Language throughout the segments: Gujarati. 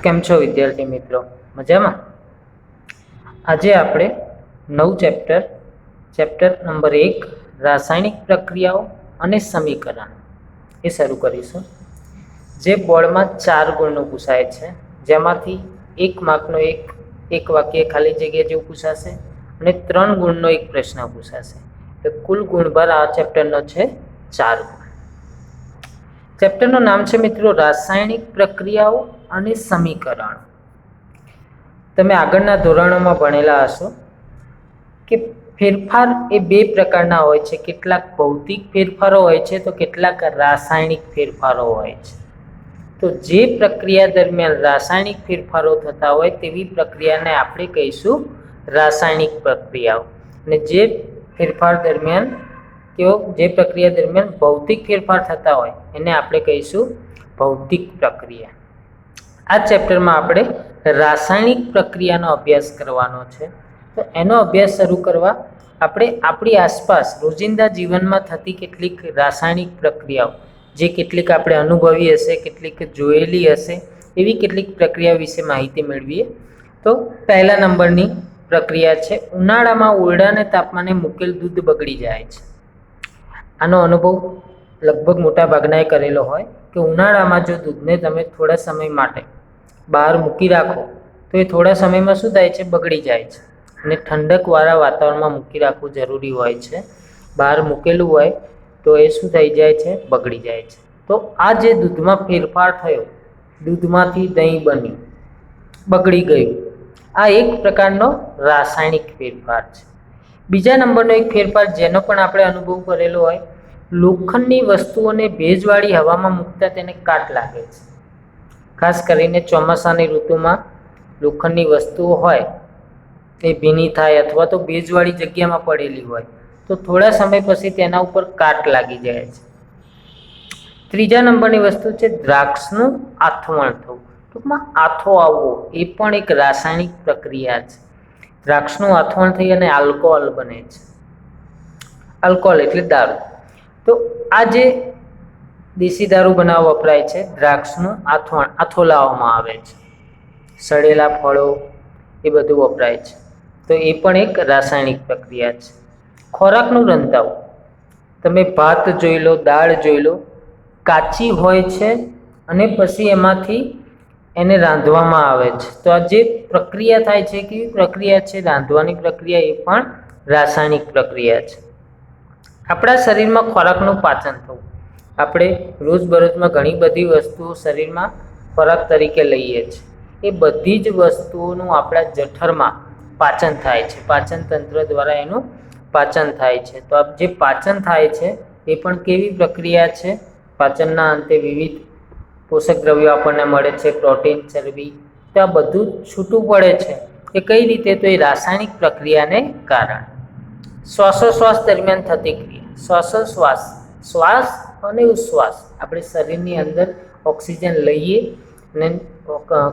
કેમ છો વિદ્યાર્થી મિત્રો? મજામાં? આજે આપણે નવું ચેપ્ટર નંબર 1 રાસાયણિક પ્રક્રિયાઓ અને સમીકરણ એ શરૂ કરીશું, જે બોર્ડમાં 4 ગુણનું પૂછાય છે, જેમાંથી 1 માર્કનો એક વાક્ય ખાલી જગ્યા જેવું પૂછાશે અને 3 ગુણનો એક પ્રશ્ન પૂછાશે. એટલે કુલ ગુણભાર આ ચેપ્ટરનો છે 4 ગુણ. ચેપ્ટરનું નામ છે મિત્રો રાસાયણિક પ્રક્રિયાઓ અને સમીકરણ. તમે આગળના ધોરણોમાં ભણેલા હશો કે ફેરફાર એ 2 પ્રકારના હોય છે. કેટલાક ભૌતિક ફેરફારો હોય છે તો કેટલાક રાસાયણિક ફેરફારો હોય છે. તો જે પ્રક્રિયા દરમિયાન રાસાયણિક ફેરફારો થતા હોય તેવી પ્રક્રિયાને આપણે કહીશું રાસાયણિક પ્રક્રિયાઓ, અને જે પ્રક્રિયા દરમિયાન ભૌતિક ફેરફાર થતા હોય એને આપણે કહીશું ભૌતિક પ્રક્રિયા. આ ચેપ્ટરમાં આપણે રાસાયણિક પ્રક્રિયાનો અભ્યાસ કરવાનો છે. તો એનો અભ્યાસ શરૂ કરવા આપણે આપણી આસપાસ રોજિંદા જીવનમાં થતી કેટલીક રાસાયણિક પ્રક્રિયાઓ, જે કેટલીક આપણે અનુભવી હશે, કેટલીક જોયેલી હશે, એવી કેટલીક પ્રક્રિયા વિશે માહિતી મેળવીએ. તો પહેલા નંબરની પ્રક્રિયા છે, ઉનાળામાં ઓરડાને તાપમાને મૂકેલ દૂધ બગડી જાય છે. આનો અનુભવ લગભગ મોટા ભાગનાએ કરેલો હોય કે ઉનાળામાં જો દૂધને તમે થોડા સમય માટે બહાર મૂકી રાખો તો એ થોડા સમયમાં શું થાય છે? બગડી જાય છે. અને ઠંડકવાળા વાતાવરણમાં મૂકી રાખવું જરૂરી હોય છે. બહાર મૂકેલું હોય તો એ શું થઈ જાય છે? બગડી જાય છે. તો આ જે દૂધમાં ફેરફાર થયો, દૂધમાંથી દહીં બન્યું, બગડી ગયું, આ એક પ્રકારનો રાસાયણિક ફેરફાર છે. બીજા નંબરનો એક ફેરફાર જેનો પણ આપણે અનુભવ કરેલો હોય, લોખંડની વસ્તુઓને ભેજવાળી હવામાં મૂકતા તેને કાટ લાગે છે. ખાસ કરીને ચોમાસાની ઋતુમાં લોખંડની વસ્તુઓ હોય એ ભીની થાય અથવા તો ભેજવાળી જગ્યામાં પડેલી હોય તો થોડા સમય પછી તેના ઉપર કાટ લાગી જાય છે. ત્રીજા નંબરની વસ્તુ છે દ્રાક્ષનું આથમણ થવું, ટૂંકમાં આથો આવવો, એ પણ એક રાસાયણિક પ્રક્રિયા છે. દ્રાક્ષનું આથમણ થઈ અને આલ્કોહોલ બને છે. આલ્કોહોલ એટલે દારૂ. તો આ જે દેશી દારૂ બનાવવા વપરાય છે, દ્રાક્ષનું આથો લાવવામાં આવે છે, સડેલા ફળો એ બધું વપરાય છે. તો એ પણ એક રાસાયણિક પ્રક્રિયા છે. ખોરાકનું રંધાવું, તમે ભાત જોઈ લો, દાળ જોઈ લો, કાચી હોય છે અને પછી એમાંથી એને રાંધવામાં આવે છે. તો આ જે પ્રક્રિયા થાય છે, કેવી પ્રક્રિયા છે? રાંધવાની પ્રક્રિયા. એ પણ રાસાયણિક પ્રક્રિયા છે. આપણા શરીરમાં ખોરાકનું પાચન થવું, આપણે રોજબરોજમાં ઘણી બધી વસ્તુઓ શરીરમાં ખોરાક તરીકે લઈએ છીએ. એ બધી જ વસ્તુઓનું આપણા જઠરમાં પાચન થાય છે. પાચન તંત્ર દ્વારા એનું પાચન થાય છે. તો આ જે પાચન થાય છે એ પણ કેવી પ્રક્રિયા છે? પાચનના અંતે વિવિધ પોષક દ્રવ્યો આપણને મળે છે, પ્રોટીન, ચરબી. તો આ બધું છૂટું પડે છે. એ કઈ રીતે? તો એ રાસાયણિક પ્રક્રિયાને કારણે. શ્વાસોશ્વાસ દરમિયાન થતી ક્રિયા, શ્વાસ અને ઉશ્વાસ, આપણે શરીરની અંદર ઓક્સિજન લઈએ અને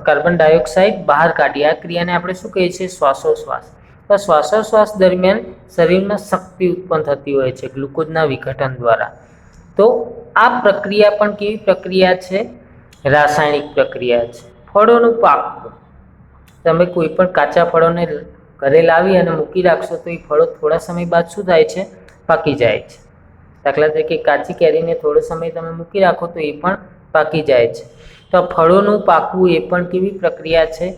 કાર્બન ડાયોક્સાઇડ બહાર કાઢીએ. આ ક્રિયાને આપણે શું કહીએ છીએ? શ્વાસોશ્વાસ. તો શ્વાસોશ્વાસ દરમિયાન શરીરમાં શક્તિ ઉત્પન્ન થતી હોય છે ગ્લુકોઝના વિઘટન દ્વારા. તો આ પ્રક્રિયા પણ કેવી પ્રક્રિયા છે? રાસાયણિક પ્રક્રિયા છે. ફળોનું પાકવું, તમે કોઈ પણ કાચા ફળોને ઘરે લાવી અને મૂકી રાખશો તો એ ફળો થોડા સમય બાદ શું થાય છે? પાકી જાય છે. દાખલા તરીકે કાચી કેરીને થોડો સમય તમે મૂકી રાખો તો એ પણ પાકી જાય છે. તો ફળોનું પાકવું એ પણ કેવી પ્રક્રિયા છે?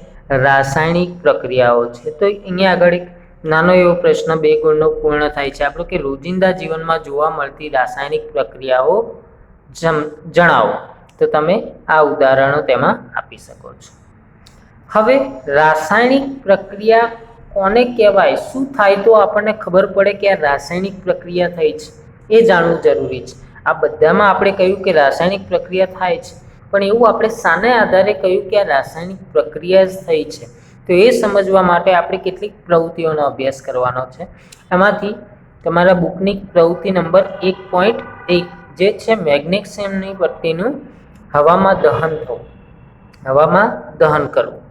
રાસાયણિક પ્રક્રિયાઓ છે. તો અહીંયા આગળ એક નાનો એવો પ્રશ્ન 2 ગુણનો પૂર્ણ થાય છે આપણો, કે રોજિંદા જીવનમાં જોવા મળતી રાસાયણિક પ્રક્રિયાઓ જણાવો. તો તમે આ ઉદાહરણો તેમાં આપી શકો છો. હવે રાસાયણિક પ્રક્રિયા કોને કહેવાય? શું થાય તો આપણને ખબર પડે કે આ રાસાયણિક પ્રક્રિયા થઈ છે? એ જાણવું જરૂરી છે. આ બધામાં આપણે કહ્યું કે રાસાયણિક પ્રક્રિયા થાય છે, પણ એવું આપણે શાને આધારે કહ્યું કે આ રાસાયણિક પ્રક્રિયા જ થઈ છે? તો એ સમજવા માટે આપણે કેટલીક પ્રવૃત્તિઓનો અભ્યાસ કરવાનો છે. એમાંથી તમારા બુકની પ્રવૃત્તિ નંબર 1.1 જે છે મેગ્નેશિયમની પટ્ટીનું હવામાં દહન થવું, હવામાં દહન કરવું.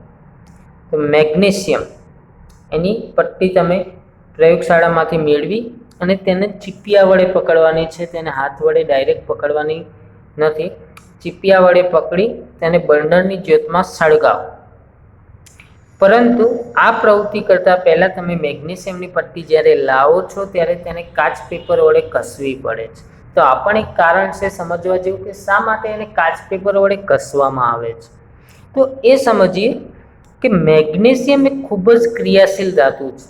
તો મેગ્નેશિયમ એની પટ્ટી તમે પ્રયોગશાળામાંથી મેળવી અને તેને ચીપિયા વડે પકડવાની છે. તેને હાથ વડે ડાયરેક્ટ પકડવાની નથી. ચીપિયા વડે પકડી તેને બર્નરની જ્યોતમાં સળગાવો. પરંતુ આ પ્રવૃત્તિ કરતાં પહેલાં તમે મેગ્નેશિયમની પટ્ટી જ્યારે લાવો છો ત્યારે તેને કાચ પેપર વડે ઘસવી પડે છે. તો આ પણ એક કારણ છે સમજવા જેવું કે શા માટે એને કાચ પેપર વડે ઘસવામાં આવે છે. તો એ સમજીએ કે મેગ્નેશિયમ એ ખૂબ જ ક્રિયાશીલ ધાતુ છે,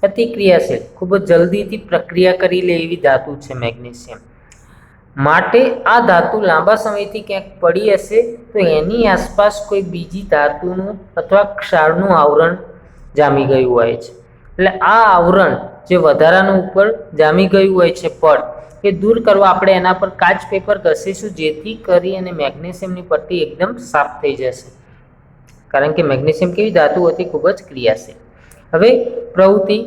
અતિ ક્રિયાશીલ, ખૂબ જ જલ્દીથી પ્રક્રિયા કરી લે એવી ધાતુ છે મેગ્નેશિયમ. માટે આ ધાતુ લાંબા સમયથી ક્યાંક પડી હશે તો એની આસપાસ કોઈ બીજી ધાતુનું અથવા ક્ષારનું આવરણ જામી ગયું હોય છે. એટલે આ આવરણ જે વધારાનું ઉપર જામી ગયું હોય છે પડ, એ દૂર કરવા આપણે એના પર કાચ પેપર ઘસીશું, જેથી કરી અને મેગ્નેશિયમની પટ્ટી એકદમ સાફ થઈ જશે. કારણ કે મેગ્નેશિયમ કેવી ધાતુ હતી, ખૂબ જ ક્રિયાશીલ. હવે પ્રવૃત્તિ,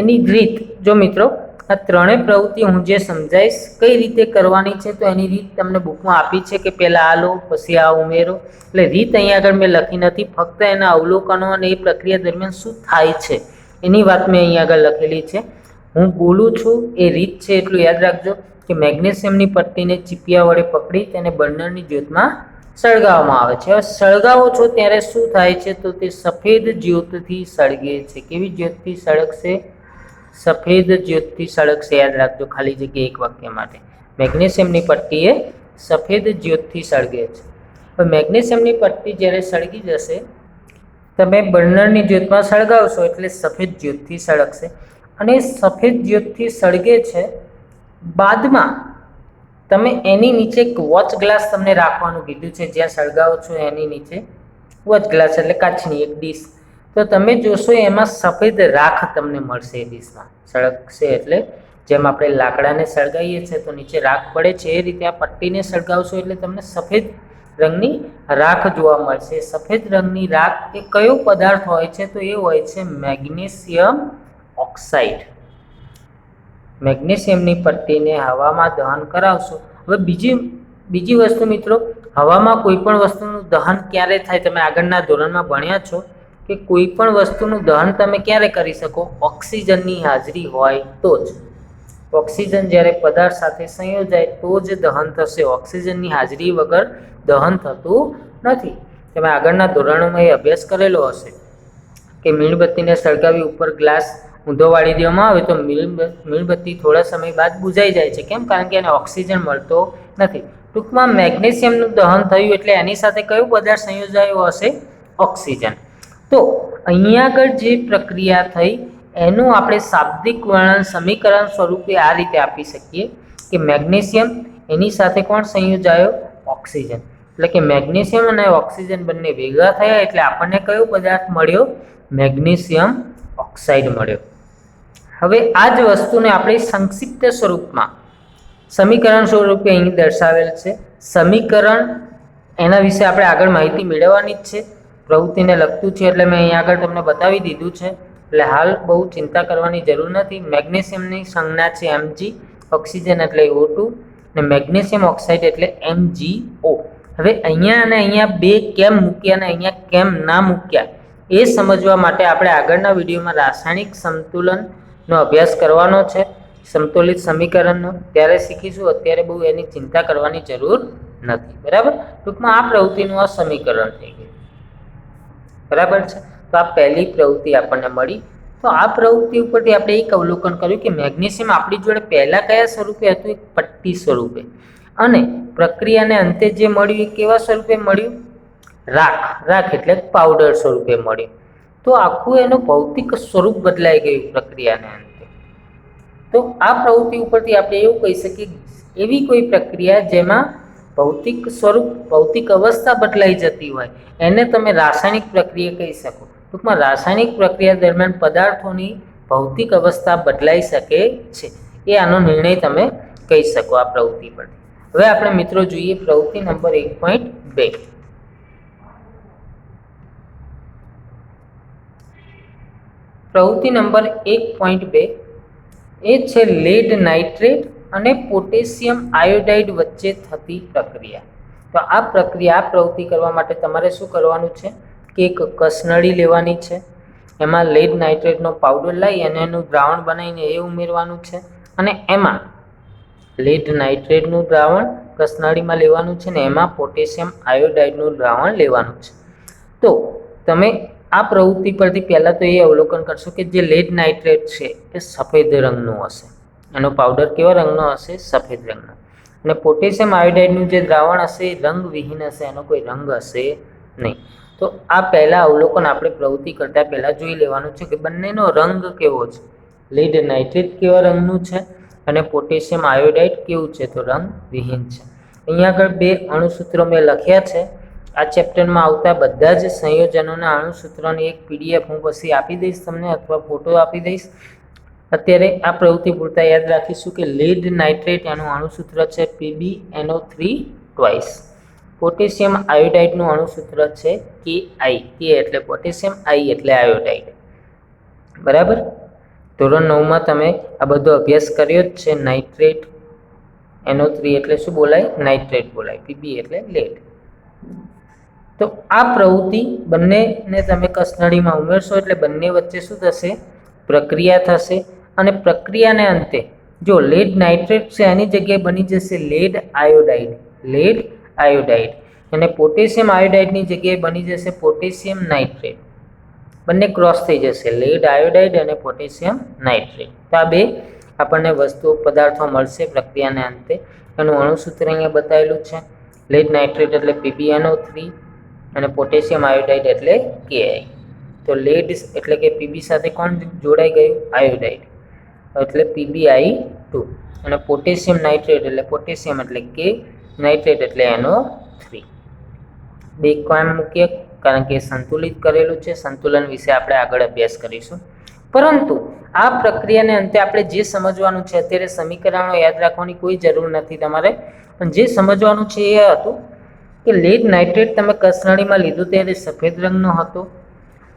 એની રીત, જો મિત્રો આ ત્રણેય પ્રવૃત્તિ હું જે સમજાવીશ કઈ રીતે કરવાની છે તો એની રીત તમને બુકમાં આપી છે કે પહેલાં આ લો પછી આ ઉમેરો. એટલે રીત અહીંયા આગળ મેં લખી નથી, ફક્ત એના અવલોકનો અને એ પ્રક્રિયા દરમિયાન શું થાય છે એની વાત મેં અહીંયા આગળ લખેલી છે. હું બોલું છું એ રીત છે એટલું યાદ રાખજો કે મેગ્નેશિયમની પટ્ટીને ચીપિયા વડે પકડી તેને બર્નરની જ્યોતમાં સળગાવવામાં આવે છે. હવે સળગાવો છો ત્યારે શું થાય છે તો તે સફેદ જ્યોતથી સળગે છે. કેવી જ્યોતથી સળગશે? સફેદ જ્યોતથી સળગશે. યાદ રાખજો ખાલી જગ્યા એક વાક્ય માટે. મેગ્નેશિયમની પટ્ટી એ સફેદ જ્યોતથી સળગે છે. હવે મેગ્નેશિયમની પટ્ટી જ્યારે સળગી જશે, તમે બર્નરની જ્યોતમાં સળગાવશો એટલે સફેદ જ્યોતથી સળગશે. અને સફેદ જ્યોતથી સળગે છે, બાદમાં તમે એની નીચે એક વોચ ગ્લાસ તમને રાખવાનું કીધું છે, જ્યાં સળગાવો છો એની નીચે વોચ ગ્લાસ એટલે કાચની એક ડીશ. તો તમે જોશો એમાં સફેદ રાખ તમને મળશે. એ ડીશમાં સળગશે એટલે જેમ આપણે લાકડાને સળગાવીએ છીએ તો નીચે રાખ પડે છે, એ રીતે આ પટ્ટીને સળગાવશો એટલે તમને સફેદ રંગની રાખ જોવા મળશે. સફેદ રંગની રાખ એ કયો પદાર્થ હોય છે તો એ હોય છે મેગ્નેશિયમ ઓક્સાઇડ. મેગ્નેશિયમની પટ્ટીને હવામાં દહન કરાવશો. હવે બીજી વસ્તુ મિત્રો, હવામાં કોઈ પણ વસ્તુનું દહન ક્યારે થાય? તમે આગળના ધોરણમાં ભણ્યા છો કે કોઈ પણ વસ્તુનું દહન તમે ક્યારે કરી શકો? ઓક્સિજનની હાજરી હોય તો જ. ઓક્સિજન જ્યારે પદાર્થ સાથે સંયોજાય તો જ દહન થશે. ઓક્સિજનની હાજરી વગર દહન થતું નથી. તમે આગળના ધોરણોમાં એ અભ્યાસ કરેલો હશે કે મીણબત્તીને સળગાવી ઉપર ગ્લાસ ઊંધો વાળી દેવામાં આવે તો મીણબત્તી થોડા સમય બાદ બુઝાઈ જાય છે. કેમ? કારણ કે એને ઓક્સિજન મળતો નથી. ટૂંકમાં મેગ્નેશિયમનું દહન થયું એટલે એની સાથે કયો પદાર્થ સંયોજાયો હશે? ઓક્સિજન. તો અહીંયા આગળ જે પ્રક્રિયા થઈ એનું આપણે શાબ્દિક વર્ણન સમીકરણ સ્વરૂપે આ રીતે આપી શકીએ કે મેગ્નેશિયમ એની સાથે કોણ સંયોજાયો? ઓક્સિજન. એટલે કે મેગ્નેશિયમ અને ઓક્સિજન બંને ભેગા થયા એટલે આપણને કયો પદાર્થ મળ્યો? મેગ્નેશિયમ ઓક્સાઇડ મળ્યો. હવે આ જ વસ્તુને આપણે સંક્ષિપ્ત સ્વરૂપમાં સમીકરણ સ્વરૂપે અહીં દર્શાવેલ છે. સમીકરણ એના વિશે આપણે આગળ માહિતી મેળવવાની જ છે. પ્રવૃત્તિને લગતું છે એટલે મેં અહીં આગળ તમને બતાવી દીધું છે. એટલે હાલ બહુ ચિંતા કરવાની જરૂર નથી. મેગ્નેશિયમની સંજ્ઞા છે Mg, ઓક્સિજન એટલે O2 અને મેગ્નેશિયમ ઓક્સાઇડ એટલે MgO. હવે અહીંયા અને અહીંયા બે કેમ મૂક્યા અને અહીંયા કેમ ના મૂક્યા એ સમજવા માટે આપણે આગળના વિડીયોમાં રાસાયણિક સંતુલનનો અભ્યાસ કરવાનો છે, સમતોલિત સમીકરણનો, ત્યારે શીખીશું. અત્યારે બહુ એની ચિંતા કરવાની જરૂર નથી. બરાબર? ટૂંકમાં આ પ્રવૃત્તિનું આ સમીકરણ થઈ ગયું. બરાબર છે? તો આ પહેલી પ્રવૃત્તિ આપણને મળી. તો આ પ્રવૃત્તિ ઉપરથી આપણે એક અવલોકન કર્યું કે મેગ્નેશિયમ આપણી જોડે પહેલાં કયા સ્વરૂપે હતું? એક પટ્ટી સ્વરૂપે. અને પ્રક્રિયાને અંતે જે મળ્યું એ કેવા સ્વરૂપે મળ્યું? રાખ એટલે પાવડર સ્વરૂપે મળ્યું. તો આખું એનું ભૌતિક સ્વરૂપ બદલાઈ ગયું પ્રક્રિયાને અંતે. તો આ પ્રવૃત્તિ ઉપરથી આપણે એવું કહી શકીએ એવી કોઈ પ્રક્રિયા જેમાં ભૌતિક સ્વરૂપ, ભૌતિક અવસ્થા બદલાઈ જતી હોય એને તમે રાસાયણિક પ્રક્રિયા કહી શકો. ટૂંકમાં રાસાયણિક પ્રક્રિયા દરમિયાન પદાર્થોની ભૌતિક અવસ્થા બદલાઈ શકે છે, એ આનો નિર્ણય તમે કહી શકો આ પ્રવૃત્તિ પરથી. હવે આપણે મિત્રો જોઈએ પ્રવૃત્તિ નંબર 1.2. પ્રવૃત્તિ નંબર 1.2 એ છે લેડ નાઇટ્રેટ અને પોટેશિયમ આયોડાઇડ વચ્ચે થતી પ્રક્રિયા. તો આ પ્રવૃત્તિ કરવા માટે તમારે શું કરવાનું છે કે એક કસનળી લેવાની છે, એમાં લેડ નાઇટ્રેટનો પાવડર લઈ અને એનું દ્રાવણ બનાવીને એ ઉમેરવાનું છે અને એમાં લેડ નાઇટ્રેટનું દ્રાવણ કસનળીમાં લેવાનું છે ને એમાં પોટેશિયમ આયોડાઇડનું દ્રાવણ લેવાનું છે. તો તમે આ પ્રવૃત્તિ પરથી પહેલાં તો એ અવલોકન કરશો કે જે લેડ નાઇટ્રેટ છે એ સફેદ રંગનું હશે. એનો પાવડર કેવા રંગનો હશે? સફેદ રંગનો. અને પોટેશિયમ આયોડાઇડનું જે દ્રાવણ હશે એ રંગવિહીન હશે, એનો કોઈ રંગ હશે નહીં. તો આ પહેલાં અવલોકન આપણે પ્રવૃત્તિ કરતાં પહેલાં જોઈ લેવાનું છે કે બંનેનો રંગ કેવો છે. લેડ નાઇટ્રેટ કેવા રંગનું છે અને પોટેશિયમ આયોડાઇડ કેવું છે? તો રંગવિહીન છે. અહીંયા આગળ 2 અણુસૂત્રો મેં લખ્યા છે. આ ચેપ્ટરમાં આવતા બધા જ સંયોજનોના અણુસૂત્રોની એક PDF હું પછી આપી દઈશ તમને, અથવા ફોટો આપી દઈશ. અત્યારે આ પ્રવૃત્તિ પૂરતા યાદ રાખીશું કે લેડ નાઇટ્રેટ એનું અણુસૂત્ર છે PbNO3 ટ્વાઇસ. પોટેશિયમ આયોડાઇડનું અણુસૂત્ર છે Ki. K એટલે પોટેશિયમ, I એટલે આયોડાઇડ. બરાબર. ધોરણ 9માં તમે આ બધો અભ્યાસ કર્યો જ છે. નાઇટ્રેટ, NO3 એટલે શું બોલાય? નાઇટ્રેટ બોલાય. Pb એટલે લેડ. તો આ પ્રવૃત્તિ બંનેને તમે કસનળીમાં ઉમેરશો એટલે બંને વચ્ચે શું થશે? પ્રક્રિયા થશે. અને પ્રક્રિયાને અંતે જો લેડ નાઇટ્રેટ છે એની જગ્યાએ બની જશે લેડ આયોડાઇડ. Lead iodide. અને પોટેશિયમ આયોડાઇડની જગ્યાએ બની જશે પોટેશિયમ નાઇટ્રેટ. બંને ક્રોસ થઈ જશે, લેડ આયોડાઇડ અને પોટેશિયમ નાઇટ્રેટ. તો આ 2 આપણને વસ્તુઓ પદાર્થો મળશે પ્રક્રિયાને અંતે. એનું અણુસૂત્ર અહીંયા બતાવેલું છે. લેડ નાઇટ્રેટ એટલે PbNO3 અને પોટેશિયમ આયોડાઇડ એટલે Ki. તો લેડ એટલે કે Pb સાથે કોણ જોડાઈ ગયું? આયોડાઇડ, એટલે PbI2. અને પોટેશિયમ નાઇટ્રેટ એટલે પોટેશિયમ એટલે K, નાઇટ્રેટ એટલે NO3. 2 કામ મૂકીએ કારણ કે સંતુલિત કરેલું છે. સંતુલન વિશે આપણે આગળ અભ્યાસ કરીશું. પરંતુ આ પ્રક્રિયાને અંતે આપણે જે સમજવાનું છે, અત્યારે સમીકરણો યાદ રાખવાની કોઈ જરૂર નથી તમારે, પણ જે સમજવાનું છે એ હતું કે લેડ નાઇટ્રેટ તમે કસનળીમાં લીધું ત્યારે સફેદ રંગનો હતો.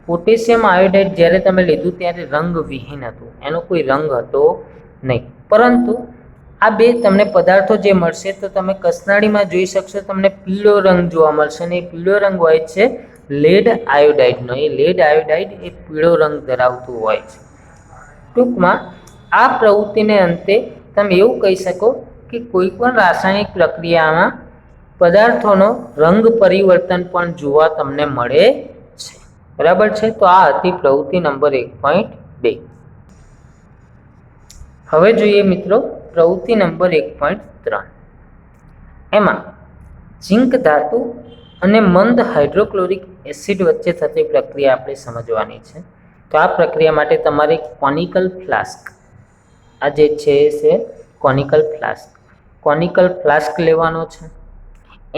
પોટેશિયમ આયોડાઇડ જ્યારે તમે લીધું ત્યારે રંગવિહીન હતું, એનો કોઈ રંગ હતો નહીં. પરંતુ આ 2 તમને પદાર્થો જે મળશે તો તમે કસનળીમાં જોઈ શકશો, તમને પીળો રંગ જોવા મળશે. અને એ પીળો રંગ હોય છે લેડ આયોડાઇડનો. એ લેડ આયોડાઇડ એ પીળો રંગ ધરાવતું હોય છે. ટૂંકમાં આ પ્રવૃત્તિને અંતે તમે એવું કહી શકો કે કોઈ પણ રાસાયણિક પ્રક્રિયામાં પદાર્થોનો રંગ પરિવર્તન પણ જોવા તમને મળે છે. બરાબર છે. તો આ હતી પ્રવૃત્તિ નંબર 1.2. હવે જોઈએ મિત્રો પ્રવૃત્તિ નંબર 1.3. એમાં ઝિંક ધાતુ અને મંદ હાઇડ્રોક્લોરિક એસિડ વચ્ચે થતી પ્રક્રિયા આપણે સમજવાની છે. તો આ પ્રક્રિયા માટે તમારે કોનિકલ ફ્લાસ્ક, આ જે છે કોનિકલ ફ્લાસ્ક લેવાનો છે.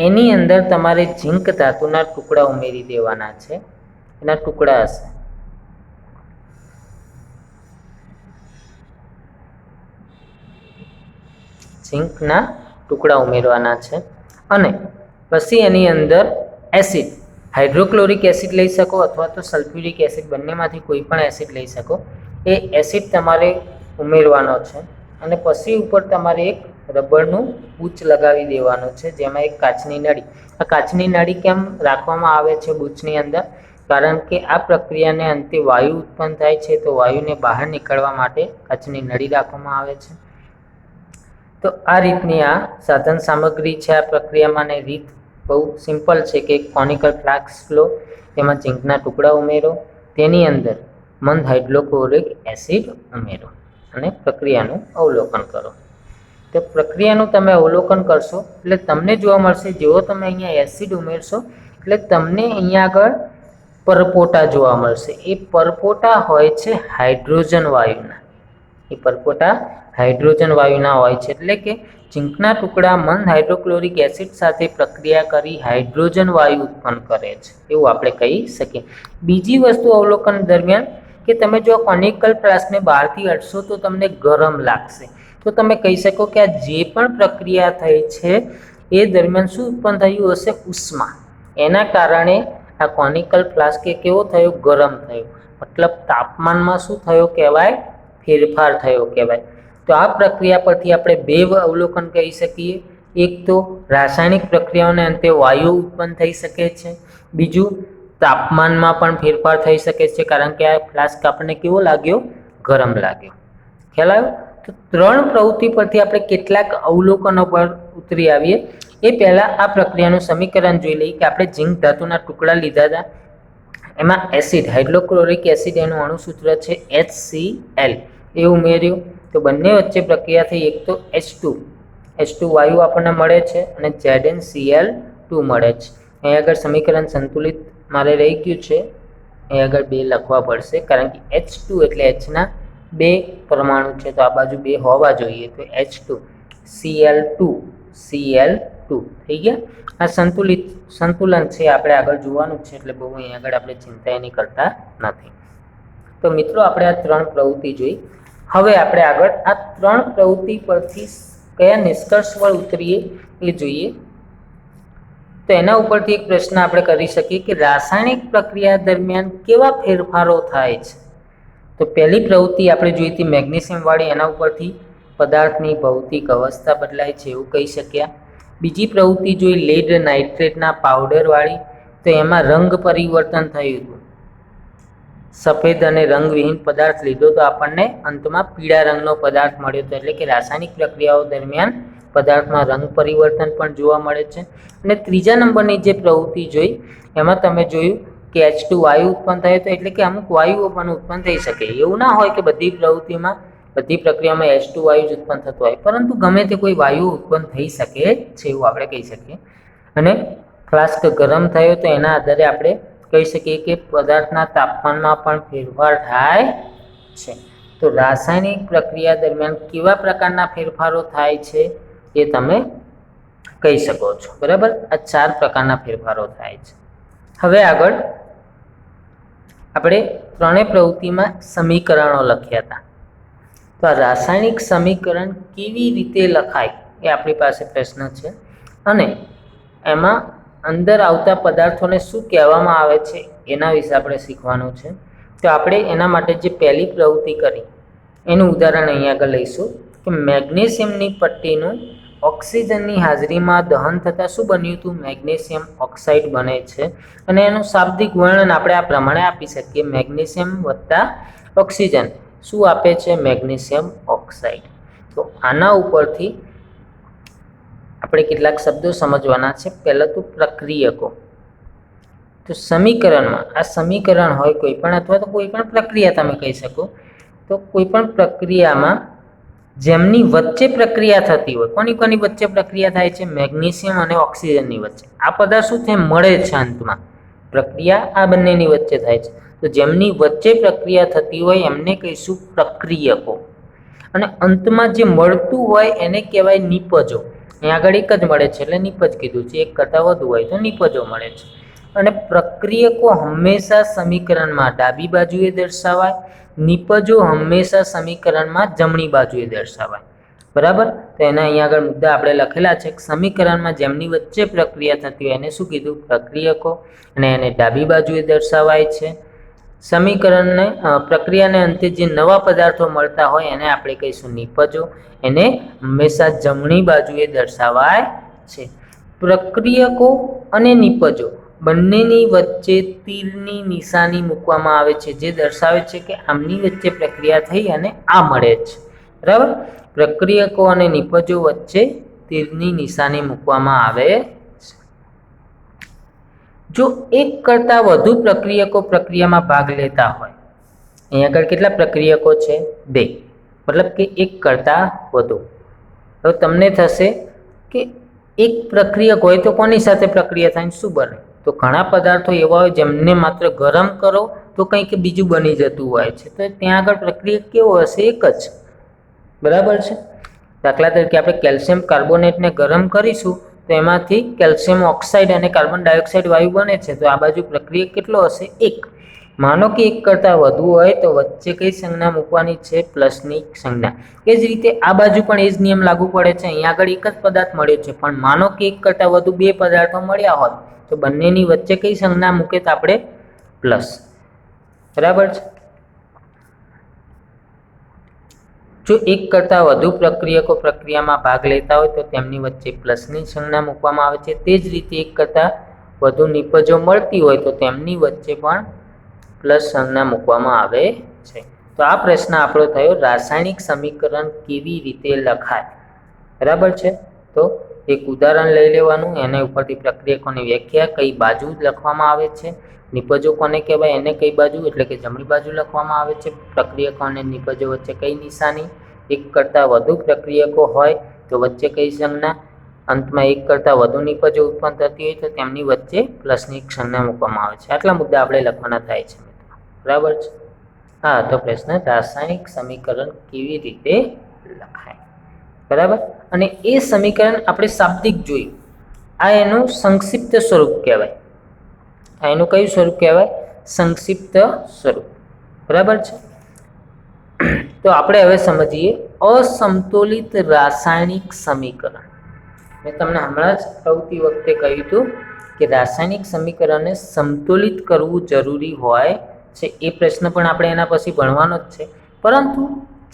એની અંદર તમારે ઝિંક ધાતુના ટુકડા ઉમેરી દેવાના છે. એના ટુકડા હશે. ઝિંકના ટુકડા ઉમેરવાના છે. અને પછી એની અંદર એસિડ, હાઇડ્રોક્લોરિક એસિડ લઈ શકો અથવા તો સલ્ફ્યુરિક એસિડ, બંનેમાંથી કોઈ પણ એસિડ લઈ શકો. એ એસિડ તમારે ઉમેરવાનો છે. અને પછી ઉપર તમારે એક રબરનું બૂચ લગાવી દેવાનું છે, જેમાં એક કાચની નળી. આ કાચની નળી કેમ રાખવામાં આવે છે બૂચની અંદર? કારણ કે આ પ્રક્રિયાને અંતે વાયુ ઉત્પન્ન થાય છે, તો વાયુને બહાર નીકળવા માટે કાચની નળી રાખવામાં આવે છે. તો આ રીતની આ સાધન સામગ્રી છે આ પ્રક્રિયામાં. ને રીત બહુ સિમ્પલ છે કે કોનિકલ ફ્લાસ્ક લો, તેમાં ઝિંકના ટુકડા ઉમેરો, તેની અંદર મંદ હાઇડ્રોક્લોરિક એસિડ ઉમેરો અને પ્રક્રિયાનું અવલોકન કરો. તો પ્રક્રિયાનું તમે અવલોકન કરશો એટલે તમને જોવા મળશે, જેવો તમે અહીંયા એસિડ ઉમેરશો એટલે તમને અહીંયા આગળ પરપોટા જોવા મળશે. એ પરપોટા હોય છે હાઇડ્રોજન વાયુના. એ પરપોટા હાઇડ્રોજન વાયુના હોય છે. એટલે કે ઝિંકના ટુકડા મંદ હાઇડ્રોક્લોરિક એસિડ સાથે પ્રક્રિયા કરી હાઇડ્રોજન વાયુ ઉત્પન્ન કરે છે, એવું આપણે કહી શકીએ. બીજી વસ્તુ અવલોકન દરમિયાન કે તમે જો કોનિકલ ફ્લાસ્કને બહારથી અડશો તો તમને ગરમ લાગશે. તો તમે કહી શકો કે આ જે પણ પ્રક્રિયા થઈ છે એ દરમિયાન શું ઉત્પન્ન થયું હશે? ઉષ્મા. એના કારણે આ કોનિકલ ફ્લાસ્ક એ કેવો થયો? ગરમ થયો. મતલબ તાપમાનમાં શું થયો કહેવાય? ફેરફાર થયો કહેવાય. તો આ પ્રક્રિયા પરથી આપણે 2 અવલોકન કહી શકીએ. એક તો રાસાયણિક પ્રક્રિયાઓને અંતે વાયુ ઉત્પન્ન થઈ શકે છે. બીજું તાપમાનમાં પણ ફેરફાર થઈ શકે છે, કારણ કે આ ફ્લાસ્ક આપણને કેવો લાગ્યો? ગરમ લાગ્યો. ખ્યાલ આવ્યો? તો ત્રણ પ્રવૃત્તિ પરથી આપણે કેટલાક અવલોકનો પર ઉતરી આવીએ એ પહેલાં આ પ્રક્રિયાનું સમીકરણ જોઈ લઈએ કે આપણે ઝીંક ધાતુના ટુકડા લીધા હતા, એમાં એસિડ હાઇડ્રોક્લોરિક એસિડ એનું અણુસૂત્ર છે HCl એ ઉમેર્યું તો બંને વચ્ચે પ્રક્રિયા થઈ. એક તો H2 વાયુ આપણને મળે છે અને ZnCl2 મળે છે. અહીં આગળ સમીકરણ સંતુલિત મારે રહી ગયું છે, અહીં આગળ 2 લખવા પડશે કારણ કે H2 એટલે Hના 2 પરમાણુ છે તો આ બાજુ 2 હોવા જોઈએ તો H2 Cl2 થઈ ગયા. આ સંતુલન છે આપણે આગળ જોવાનું છે એટલે બહુ અહીં આગળ આપણે ચિંતા એની કરતા નથી. તો મિત્રો આપણે આ ત્રણ પ્રવૃત્તિ જોઈ. હવે આપણે આગળ આ ત્રણ પ્રવૃત્તિ પરથી કયા નિષ્કર્ષ પર ઉતરીએ એ જોઈએ. તો એના ઉપરથી એક પ્રશ્ન આપણે કરી શકીએ કે રાસાયણિક પ્રક્રિયા દરમિયાન કેવા ફેરફારો થાય છે. તો પહેલી પ્રવૃત્તિ આપણે જોઈ હતી મેગ્નેશિયમ વાળી, એના ઉપરથી પદાર્થની ભૌતિક અવસ્થા બદલાય છે એવું કહી શક્યા. બીજી પ્રવૃત્તિ જોઈ લેડ નાઇટ્રેટના પાવડર વાળી, તો એમાં રંગ પરિવર્તન થયું હતું. સફેદ અને રંગવિહીન પદાર્થ લીધો તો આપણને અંતમાં પીળા રંગનો પદાર્થ મળ્યો હતો. એટલે કે રાસાયણિક પ્રક્રિયાઓ દરમિયાન પદાર્થમાં રંગ પરિવર્તન પણ જોવા મળે છે. અને ત્રીજા નંબરની જે પ્રવૃત્તિ જોઈ એમાં તમે જોયું કે H2 વાયુ ઉત્પન્ન થયો હતો, એટલે કે અમુક વાયુઓ પણ ઉત્પન્ન થઈ શકે. એવું ના હોય કે બધી પ્રવૃત્તિમાં બધી પ્રક્રિયામાં H2 વાયુ જ ઉત્પન્ન થતું હોય, પરંતુ ગમે તે કોઈ વાયુ ઉત્પન્ન થઈ શકે છે એવું આપણે કહી શકીએ. અને ફ્લાસ્ક ગરમ થયો તો એના આધારે આપણે કહી શકીએ કે પદાર્થના તાપમાનમાં પણ ફેરફાર થાય છે. તો રાસાયણિક પ્રક્રિયા દરમિયાન કેવા પ્રકારના ફેરફારો થાય છે એ તમે કહી શકો છો. બરાબર, આ 4 પ્રકારના ફેરફારો થાય છે. હવે આગળ આપણે ત્રણેય પ્રવૃત્તિમાં સમીકરણો લખ્યા હતા. તો આ રાસાયણિક સમીકરણ કેવી રીતે લખાય એ આપણી પાસે પ્રશ્ન છે અને એમાં અંદર આવતા પદાર્થોને શું કહેવામાં આવે છે એના વિશે આપણે શીખવાનું છે. તો આપણે એના માટે જે પહેલી પ્રવૃત્તિ કરી એનું ઉદાહરણ અહીંયા આગળ લઈશું કે મેગ્નેશિયમની પટ્ટીનું ઓક્સિજનની હાજરીમાં દહન થતાં શું બન્યું હતું? મેગ્નેશિયમ ઓક્સાઇડ બને છે. અને એનું શાબ્દિક વર્ણન આપણે આ પ્રમાણે આપી શકીએ, મેગ્નેશિયમ વત્તા ઓક્સિજન શું આપે છે? Magnesium oxide. તો આના ઉપરથી આપણે કેટલાક શબ્દો સમજવાના છે. પહેલાં તો પ્રક્રિયકો. તો સમીકરણમાં આ સમીકરણ હોય કોઈ પણ અથવા તો કોઈ પણ પ્રક્રિયા તમે કહી શકો. તો કોઈ પણ પ્રક્રિયામાં જેમની વચ્ચે પ્રક્રિયા થતી હોય, કોની વચ્ચે પ્રક્રિયા થાય છે? મેગ્નેશિયમ અને ઓક્સિજનની વચ્ચે. આ પદાર્થ શું છે? મળે છે અંતમાં. પ્રક્રિયા આ બંનેની વચ્ચે થાય છે. તો જેમની વચ્ચે પ્રક્રિયા થતી હોય એમને કહીશું પ્રક્રિયકો. અને અંતમાં જે મળતું હોય એને કહેવાય નિપજો. અહીં આગળ એક જ મળે છે એટલે નિપજ કીધું છે, એક કરતાં વધુ હોય તો નિપજો મળે છે. અને પ્રક્રિયકો હંમેશા સમીકરણમાં ડાબી બાજુએ દર્શાવાય, નિપજો હંમેશા સમીકરણમાં જમણી બાજુએ દર્શાવાય. બરાબર, તો એના અહીંયા આગળ મુદ્દા આપણે લખેલા છે. સમીકરણમાં જેમની વચ્ચે પ્રક્રિયા થતી હોય એને શું કીધું? પ્રક્રિયકો. અને એને ડાબી બાજુએ દર્શાવાય છે. સમીકરણને પ્રક્રિયાને અંતે જે નવા પદાર્થો મળતા હોય એને આપણે કહીશું નિપજો. એને હંમેશા જમણી બાજુએ દર્શાવાય છે. પ્રક્રિયકો અને નિપજો બંનેની વચ્ચે તીરની નિશાની મૂકવામાં આવે છે, જે દર્શાવે છે કે આમની વચ્ચે પ્રક્રિયા થઈ અને આ મળે છે. બરાબર, પ્રક્રિયકો અને નિપજો વચ્ચે તીરની નિશાની મૂકવામાં આવે છે. જો એક કરતાં વધુ પ્રક્રિયકો પ્રક્રિયામાં ભાગ લેતા હોય, અહીંયા આગળ કેટલા પ્રક્રિયકો છે? 2, મતલબ કે એક કરતાં વધુ. હવે તમને થશે કે એક પ્રક્રિયક હોય તો કોની સાથે પ્રક્રિયા થાય? શું બને? તો ઘણા પદાર્થો એવા હોય જેમને માત્ર ગરમ કરો તો કંઈક બીજું બની જતું હોય છે. તો ત્યાં આગળ પ્રક્રિયા કેવો હશે? એક જ. બરાબર છે. દાખલા તરીકે આપણે કેલ્શિયમ કાર્બોનેટને ગરમ કરીશું તો એમાંથી કેલ્શિયમ ઓક્સાઇડ અને કાર્બન ડાયોક્સાઇડ વાયુ બને છે. તો આ બાજુ પ્રક્રિયા કેટલો હશે? 1. માનો કે એક કરતાં વધુ હોય તો વચ્ચે કઈ સંજ્ઞા મૂકવાની છે? પ્લસની સંજ્ઞા. એ જ રીતે આ બાજુ પણ એ જ નિયમ લાગુ પડે છે. અહીંયા આગળ એક જ પદાર્થ મળ્યો છે, પણ માનો કે એક કરતાં વધુ 2 પદાર્થો મળ્યા હોત તો બંનેની વચ્ચે કઈ સંજ્ઞા મૂકે? તો આપણે પ્લસ. બરાબર છે. જો એક કરતાં વધુ પ્રક્રિયકો પ્રક્રિયામાં ભાગ લેતા હોય તો તેમની વચ્ચે પ્લસની સંજ્ઞા મૂકવામાં આવે છે. તે જ રીતે એક કરતાં વધુ નિપજો મળતી હોય તો તેમની વચ્ચે પણ પ્લસ સંજ્ઞા મૂકવામાં આવે છે. તો આ પ્રશ્ન આપણો થયો રાસાયણિક સમીકરણ કેવી રીતે લખાય, બરાબર છે। તો એક ઉદાહરણ લઈ લેવાનું, એના ઉપરથી પ્રક્રિયકોની વ્યાખ્યા, કઈ બાજુ લખવામાં આવે છે, નિપજો કોને કહેવાય, એને કઈ બાજુ એટલે કે જમણી બાજુ લખવામાં આવે છે, પ્રક્રિયકો અને નિપજો વચ્ચે કઈ નિશાની, એક કરતાં વધુ પ્રક્રિયકો હોય તો વચ્ચે કઈ સંજ્ઞા, અંતમાં એક કરતાં વધુ નિપજો ઉત્પન્ન થતી હોય તો તેમની વચ્ચે પ્લસની સંજ્ઞા મૂકવામાં આવે છે। આટલા મુદ્દા આપણે લખવાના થાય છે મિત્રો, બરાબર છે। હા, તો પ્રશ્ન રાસાયણિક સમીકરણ કેવી રીતે લખાય, બરાબર। અને એ સમીકરણ આપણે શાબ્દિક જોયું, આ એનું સંક્ષિપ્ત સ્વરૂપ કહેવાય, આ એનું કયું સ્વરૂપ કહેવાય, સંક્ષિપ્ત સ્વરૂપ, બરાબર છે। તો આપણે હવે સમજીએ અસમતોલિત રાસાયણિક સમીકરણ। મેં તમને હમણાં જ પ્રવૃત્તિ વખતે કહ્યું હતું કે રાસાયણિક સમીકરણને સમતોલિત કરવું જરૂરી હોય છે, એ પ્રશ્ન પણ આપણે એના પછી ભણવાનો જ છે, પરંતુ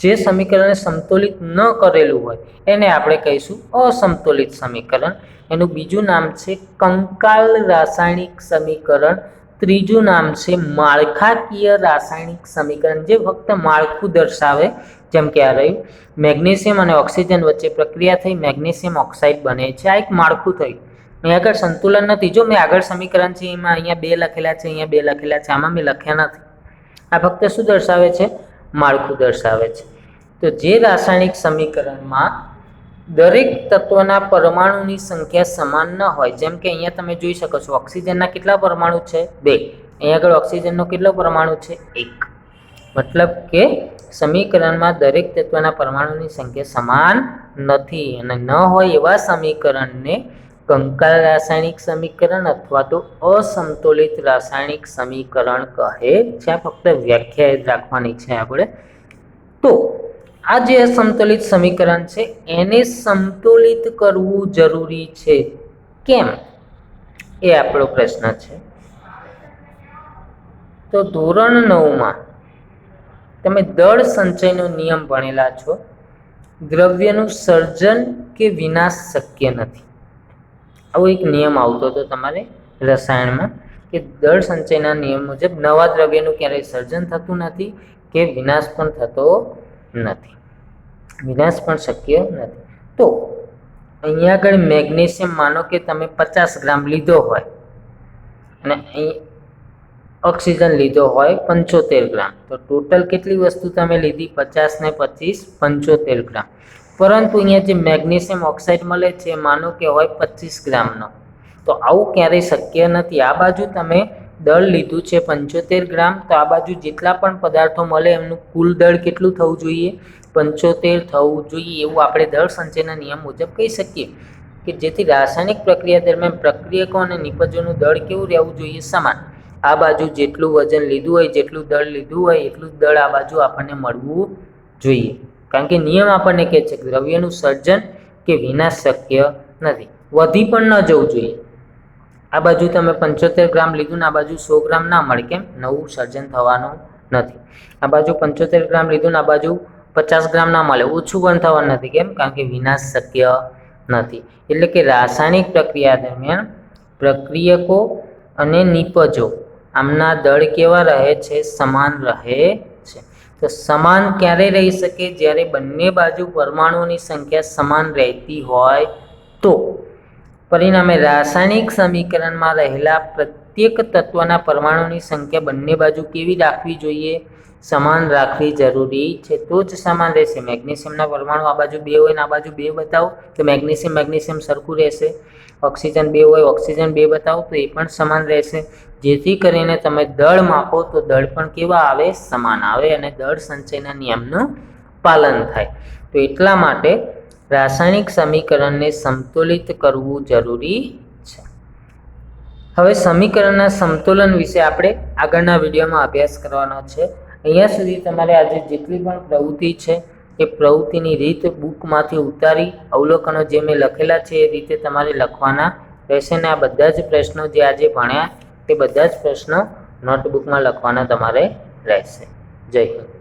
જે સમીકરણને સમતોલિત ન કરેલું હોય એને આપણે કહીશું અસમતોલિત સમીકરણ। એનું બીજું નામ છે કંકાલ રાસાયણિક સમીકરણ, ત્રીજું નામ છે માળખાકીય રાસાયણિક સમીકરણ, જે ફક્ત માળખું દર્શાવે, જેમ કે આ રહ્યું મેગ્નેશિયમ અને ઓક્સિજન વચ્ચે પ્રક્રિયા થઈ મેગ્નેશિયમ ઓક્સાઇડ બને છે, આ એક માળખું થયું। અહીં આગળ સંતુલન નથી, જો મેં આગળ સમીકરણ છે એમાં અહીંયા 2 લખેલા છે, અહીંયા 2 લખેલા છે, આમાં મેં લખ્યા નથી, આ ફક્ત શું દર્શાવે છે, માળખું દર્શાવે છે। તો જે રાસાયણિક સમીકરણમાં દરેક તત્વના પરમાણુની સંખ્યા સમાન ન હોય, જેમ કે અહીંયા તમે જોઈ શકો છો ઓક્સિજનના કેટલા પરમાણુ છે, 2, અહીંયા આગળ ઓક્સિજનનો કેટલો પરમાણુ છે, 1, મતલબ કે સમીકરણમાં દરેક તત્વના પરમાણુની સંખ્યા સમાન નથી, અને ન હોય એવા સમીકરણને કંકાલ રાસાયણિક સમીકરણ અથવા તો અસમતોલિત રાસાયણિક સમીકરણ કહે છે। આ ફક્ત વ્યાખ્યા રાખવાની છે આપણે। તો આ જે અસમતોલિત સમીકરણ છે એને સમતોલિત કરવું જરૂરી છે, કેમ, એ આપણો પ્રશ્ન છે। તો ધોરણ 9માં તમે દળ સંચયનો નિયમ ભણેલા છો, દ્રવ્યનું સર્જન કે વિનાશ શક્ય નથી, આવો એક નિયમ આવતો હતો તમારે રસાયણમાં કે દળ સંચયના નિયમ મુજબ નવા દ્રવ્યનું ક્યારેય સર્જન થતું નથી કે વિનાશ પણ થતો નથી, વિનાશ પણ શક્ય નથી। તો અહીંયા આગળ મેગ્નેશિયમ માનો કે તમે 50 ગ્રામ લીધો હોય અને અહીં ઓક્સિજન લીધો હોય 75 ગ્રામ, તો ટોટલ કેટલી વસ્તુ તમે લીધી, 50 ને 25 75 ગ્રામ, પરંતુ અહીંયા જે મેગ્નેશિયમ ઓક્સાઇડ મળે છે માનો કે હોય 25 ગ્રામનો, તો આવું ક્યારેય શક્ય નથી। આ બાજુ તમે દળ લીધું છે 75 ગ્રામ, તો આ બાજુ જેટલા પણ પદાર્થો મળે એમનું કુલ દળ કેટલું થવું જોઈએ, 75 થવું જોઈએ, એવું આપણે દળ સંચયના નિયમ મુજબ કહી શકીએ કે જેથી રાસાયણિક પ્રક્રિયા દરમિયાન પ્રક્રિયકો અને નિપજોનું દળ કેવું રહેવું જોઈએ, સમાન। આ બાજુ જેટલું વજન લીધું હોય, જેટલું દળ લીધું હોય એટલું જ દળ આ બાજુ આપણને મળવું જોઈએ, કારણ કે નિયમ આપણને કહે છે કે દ્રવ્યનું સર્જન કે વિનાશ શક્ય નથી, વધી પણ ન જવું જોઈએ। આ બાજુ તમે 75 ગ્રામ લીધું ને આ બાજુ 100 ગ્રામ ના મળે, કેમ, નવું સર્જન થવાનું નથી। આ બાજુ 75 ગ્રામ લીધું ને આ બાજુ 50 ગ્રામ ના મળે, ઓછું પણ થવાનું નથી, કેમ, કારણ કે વિનાશ શક્ય નથી। એટલે કે રાસાયણિક પ્રક્રિયા દરમિયાન પ્રક્રિયકો અને નિપજો આમના દળ કેવા રહે છે, સમાન રહે છે। તો સમાન ક્યારે રહી શકે, જ્યારે બંને બાજુ પરમાણુઓની સંખ્યા સમાન રહેતી હોય તો। પરિણામે રાસાયણિક સમીકરણમાં રહેલા પ્રત્યેક તત્વના પરમાણુની સંખ્યા બંને બાજુ કેવી રાખવી જોઈએ, સમાન રાખવી જરૂરી છે, તો જ સમાન રહેશે। મેગ્નેશિયમના પરમાણુ આ બાજુ 2 હોય ને આ બાજુ 2 બતાવો તો મેગ્નેશિયમ સરખું રહેશે, ઓક્સિજન 2 હોય ઓક્સિજન 2 બતાવો તો એ પણ સમાન રહેશે, જેથી કરીને તમે દળ માપો તો દળ પણ કેવા આવે, સમાન આવે, અને દળ સંચયના નિયમનું પાલન થાય। તો એટલા માટે રાસાયણિક સમીકરણને સમતોલિત કરવું જરૂરી છે। હવે સમીકરણના સમતોલન વિશે આપણે આગળના વિડીયોમાં અભ્યાસ કરવાનો છે। અહીંયા સુધી તમારે આજે જેટલી પણ પ્રવૃત્તિ છે એ પ્રવૃત્તિની રીત બુકમાંથી ઉતારી અવલોકનો જે મેં લખેલા છે એ રીતે તમારે લખવાના રહેશે, ને આ બધા જ પ્રશ્નો જે આજે ભણ્યા તે બધા જ પ્રશ્નો નોટબુકમાં લખવાના તમારે રહેશે। જય હિન્દ।